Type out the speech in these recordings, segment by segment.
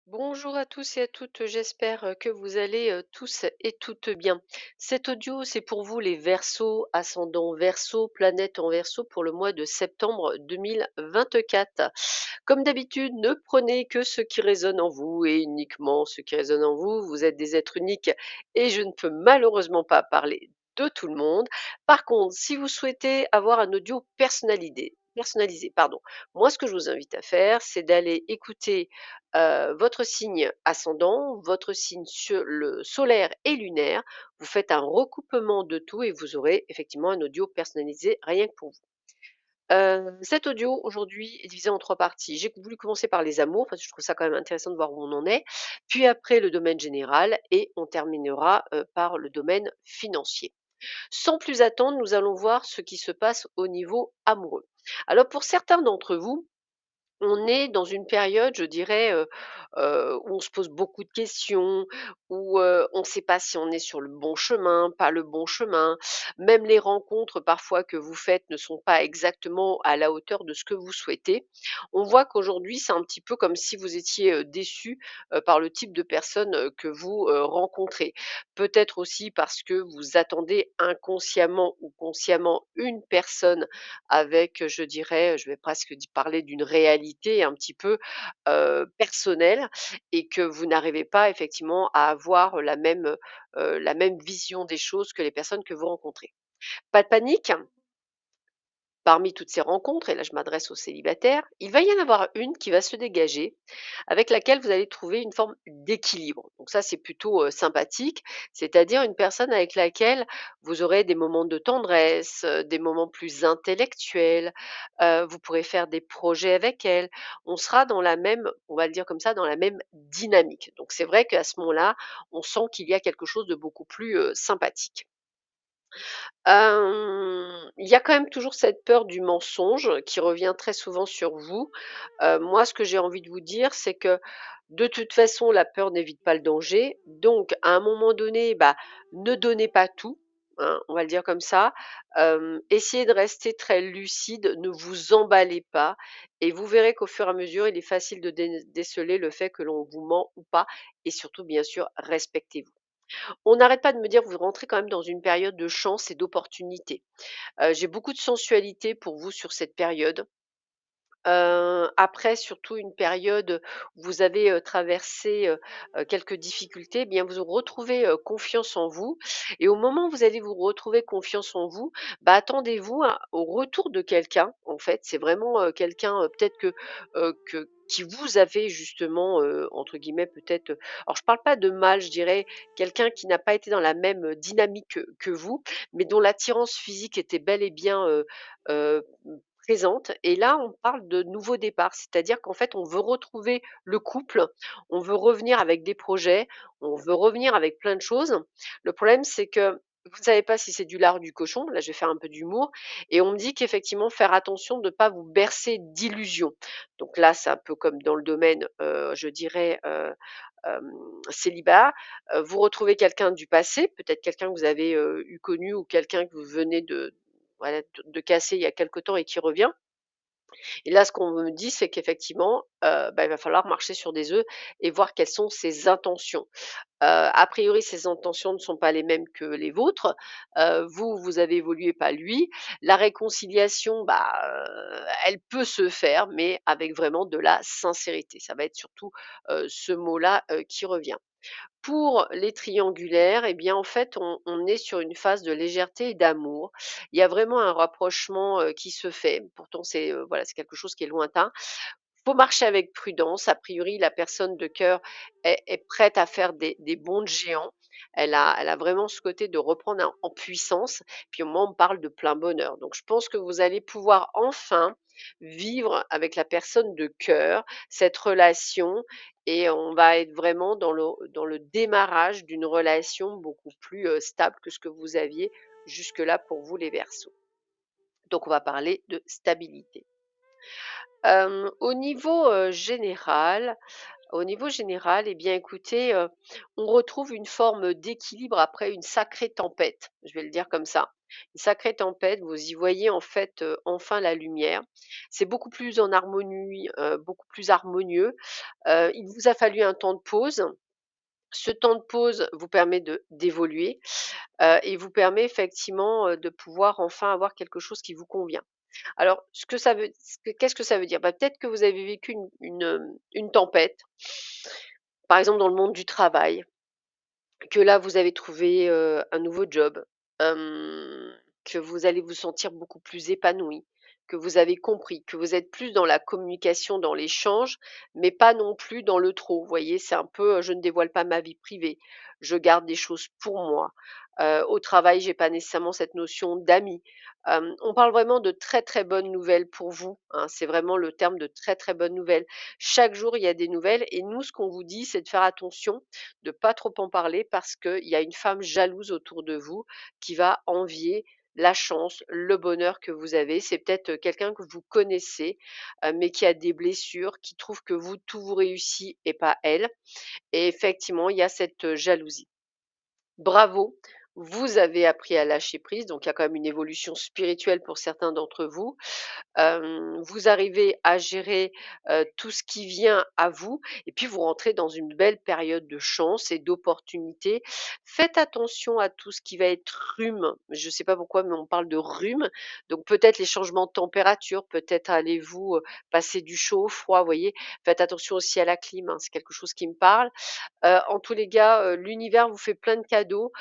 Bonjour à tous et à toutes, j'espère que vous allez tous et toutes bien. Cet audio, c'est pour vous les Verseaux, ascendant Verseau, planète en Verseau pour le mois de septembre 2024. Comme d'habitude, ne prenez que ce qui résonne en vous et uniquement ce qui résonne en vous. Vous êtes des êtres uniques et je ne peux malheureusement pas parler de tout le monde. Par contre, si vous souhaitez avoir un audio personnalisé, pardon, moi ce que je vous invite à faire, c'est d'aller écouter votre signe ascendant, votre signe solaire et lunaire. Vous faites un recoupement de tout et vous aurez effectivement un audio personnalisé rien que pour vous. Cet audio aujourd'hui est divisé en 3 parties. J'ai voulu commencer par les amours parce que je trouve ça quand même intéressant de voir où on en est, puis après le domaine général et on terminera, par le domaine financier. Sans plus attendre, nous allons voir ce qui se passe au niveau amoureux. Alors pour certains d'entre vous, on est dans une période, je dirais, où on se pose beaucoup de questions, où, on ne sait pas si on est sur le bon chemin, pas le bon chemin. Même les rencontres parfois que vous faites ne sont pas exactement à la hauteur de ce que vous souhaitez. On voit qu'aujourd'hui, c'est un petit peu comme si vous étiez, déçus, par le type de personne, que vous, rencontrez. Peut-être aussi parce que vous attendez inconsciemment ou consciemment une personne avec, je dirais, je vais presque parler d'une réalité un petit peu personnelle et que vous n'arrivez pas effectivement à avoir la même vision des choses que les personnes que vous rencontrez. Pas de panique, parmi toutes ces rencontres, et là je m'adresse aux célibataires, il va y en avoir une qui va se dégager, avec laquelle vous allez trouver une forme d'équilibre. Donc ça, c'est plutôt sympathique, c'est-à-dire une personne avec laquelle vous aurez des moments de tendresse, des moments plus intellectuels, vous pourrez faire des projets avec elle. On sera dans la même, on va le dire comme ça, dans la même dynamique. Donc c'est vrai qu'à ce moment-là, on sent qu'il y a quelque chose de beaucoup plus sympathique. Il y a quand même toujours cette peur du mensonge qui revient très souvent sur vous. Moi, ce que j'ai envie de vous dire, c'est que de toute façon, la peur n'évite pas le danger. Donc, à un moment donné, bah, ne donnez pas tout, hein, on va le dire comme ça. Essayez de rester très lucide, ne vous emballez pas et vous verrez qu'au fur et à mesure, il est facile de déceler le fait que l'on vous ment ou pas et surtout, bien sûr, respectez-vous. On n'arrête pas de me dire: «Vous rentrez quand même dans une période de chance et d'opportunité». J'ai beaucoup de sensualité pour vous sur cette période. Après surtout une période où vous avez, traversé, quelques difficultés, eh bien vous retrouvez, confiance en vous et au moment où vous allez vous retrouver confiance en vous, bah, attendez-vous au retour de quelqu'un, en fait. C'est vraiment, quelqu'un, peut-être que qui vous avait justement, entre guillemets peut-être, alors je parle pas de mal, je dirais quelqu'un qui n'a pas été dans la même, dynamique que vous, mais dont l'attirance physique était bel et bien, heu, présente et là, on parle de nouveau départ, c'est-à-dire qu'en fait, on veut retrouver le couple, on veut revenir avec des projets, on veut revenir avec plein de choses. Le problème, c'est que vous ne savez pas si c'est du lard ou du cochon, là je vais faire un peu d'humour et on me dit qu'effectivement faire attention de ne pas vous bercer d'illusions. Donc là, c'est un peu comme dans le domaine, je dirais, célibat, vous retrouvez quelqu'un du passé, peut-être quelqu'un que vous avez, eu connu ou quelqu'un que vous venez de voilà, de casser il y a quelque temps et qui revient. Et là, ce qu'on me dit, c'est qu'effectivement, bah, il va falloir marcher sur des œufs et voir quelles sont ses intentions. A priori, ses intentions ne sont pas les mêmes que les vôtres. Vous, vous avez évolué, pas lui. La réconciliation, bah, elle peut se faire, mais avec vraiment de la sincérité. Ça va être surtout, ce mot-là, qui revient. Pour les triangulaires, eh bien, en fait, on est sur une phase de légèreté et d'amour. Il y a vraiment un rapprochement, qui se fait. Pourtant, c'est, voilà, c'est quelque chose qui est lointain. Faut marcher avec prudence. A priori, la personne de cœur est prête à faire des bonds de géant. Elle a vraiment ce côté de reprendre en puissance. Puis au moins, on parle de plein bonheur. Donc je pense que vous allez pouvoir enfin vivre avec la personne de cœur cette relation et on va être vraiment dans le démarrage d'une relation beaucoup plus, stable que ce que vous aviez jusque-là pour vous les Verseaux. Donc on va parler de stabilité. Au niveau général, eh bien écoutez, on retrouve une forme d'équilibre après une sacrée tempête, je vais le dire comme ça. Une sacrée tempête, vous y voyez en fait, enfin la lumière. C'est beaucoup plus en harmonie, beaucoup plus harmonieux. Il vous a fallu un temps de pause. Ce temps de pause vous permet de d'évoluer, et vous permet effectivement, de pouvoir enfin avoir quelque chose qui vous convient. Alors qu'est-ce que ça veut dire? Bah, peut-être que vous avez vécu une tempête, par exemple dans le monde du travail, que là vous avez trouvé, un nouveau job, que vous allez vous sentir beaucoup plus épanoui, que vous avez compris, que vous êtes plus dans la communication, dans l'échange, mais pas non plus dans le trop. Vous voyez? C'est un peu, je ne dévoile pas ma vie privée, je garde des choses pour moi. Au travail, j'ai pas nécessairement cette notion d'amis. On parle vraiment de très, très bonnes nouvelles pour vous, hein, c'est vraiment le terme de très, très bonnes nouvelles. Chaque jour, il y a des nouvelles et nous, ce qu'on vous dit, c'est de faire attention, de pas trop en parler parce qu'il y a une femme jalouse autour de vous qui va envier la chance, le bonheur que vous avez. C'est peut-être quelqu'un que vous connaissez, mais qui a des blessures, qui trouve que vous, tout vous réussit et pas elle. Et effectivement, il y a cette jalousie. Bravo, vous avez appris à lâcher prise, donc il y a quand même une évolution spirituelle pour certains d'entre vous. Vous arrivez à gérer, tout ce qui vient à vous et puis vous rentrez dans une belle période de chance et d'opportunités. Faites attention à tout ce qui va être rhume. Je ne sais pas pourquoi, mais on parle de rhume, donc peut-être les changements de température, peut-être allez-vous, passer du chaud au froid, vous voyez? Faites attention aussi à la clim, hein, c'est quelque chose qui me parle. En tous les cas, l'univers vous fait plein de cadeaux,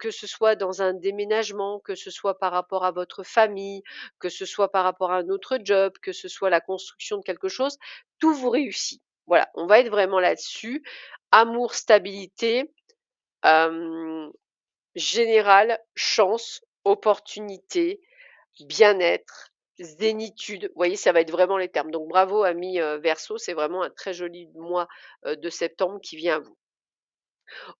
que ce soit dans un déménagement, que ce soit par rapport à votre famille, que ce soit par rapport à un autre job, que ce soit la construction de quelque chose, tout vous réussit. Voilà, on va être vraiment là-dessus. Amour, stabilité, hem, général, chance, opportunité, bien-être, zénitude. Vous voyez, ça va être vraiment les termes. Donc bravo amis, Verseau, c'est vraiment un très joli mois, de septembre qui vient à vous.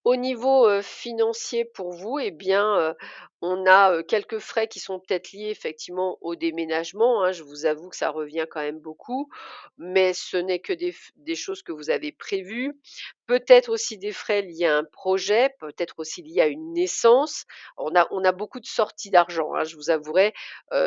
Au niveau, financier pour vous, eh bien, on a, quelques frais qui sont peut-être liés effectivement au déménagement, hein. Je vous avoue que ça revient quand même beaucoup, mais ce n'est que des choses que vous avez prévues. Peut-être aussi des frais liés à un projet, peut-être aussi liés à une naissance. On a beaucoup de sorties d'argent, hein, je vous avouerai,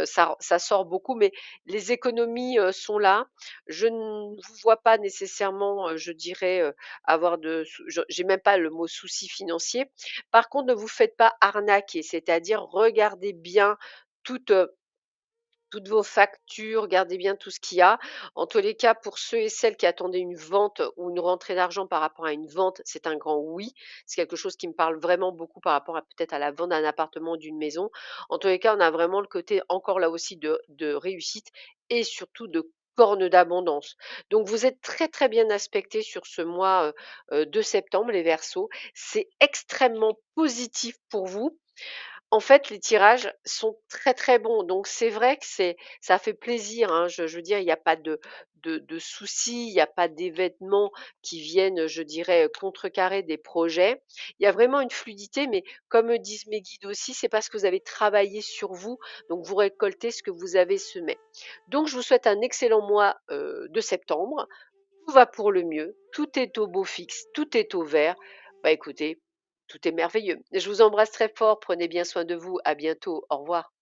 ça sort beaucoup, mais les économies, sont là. Je ne vous vois pas nécessairement, je dirais, avoir de sou je j'ai même pas le mot souci financier. Par contre, ne vous faites pas arnaquer, c'est-à-dire regardez bien toutes, toutes vos factures, regardez bien tout ce qu'il y a. En tous les cas, pour ceux et celles qui attendaient une vente ou une rentrée d'argent par rapport à une vente, c'est un grand oui. C'est quelque chose qui me parle vraiment beaucoup par rapport à peut-être à la vente d'un appartement ou d'une maison. En tous les cas, on a vraiment le côté encore là aussi de réussite et surtout de corne d'abondance. Donc vous êtes très très bien aspectés sur ce mois de septembre, les Verseaux. C'est extrêmement positif pour vous. En fait, les tirages sont très, très bons, donc c'est vrai que ça fait plaisir, hein. Je veux dire, il n'y a pas de soucis, il n'y a pas d'événements qui viennent, je dirais, contrecarrer des projets. Il y a vraiment une fluidité, mais comme me disent mes guides aussi, c'est parce que vous avez travaillé sur vous, donc vous récoltez ce que vous avez semé. Donc je vous souhaite un excellent mois, de septembre. Tout va pour le mieux, tout est au beau fixe, tout est au vert. Bah, écoutez, tout est merveilleux. Je vous embrasse très fort, prenez bien soin de vous, à bientôt, au revoir.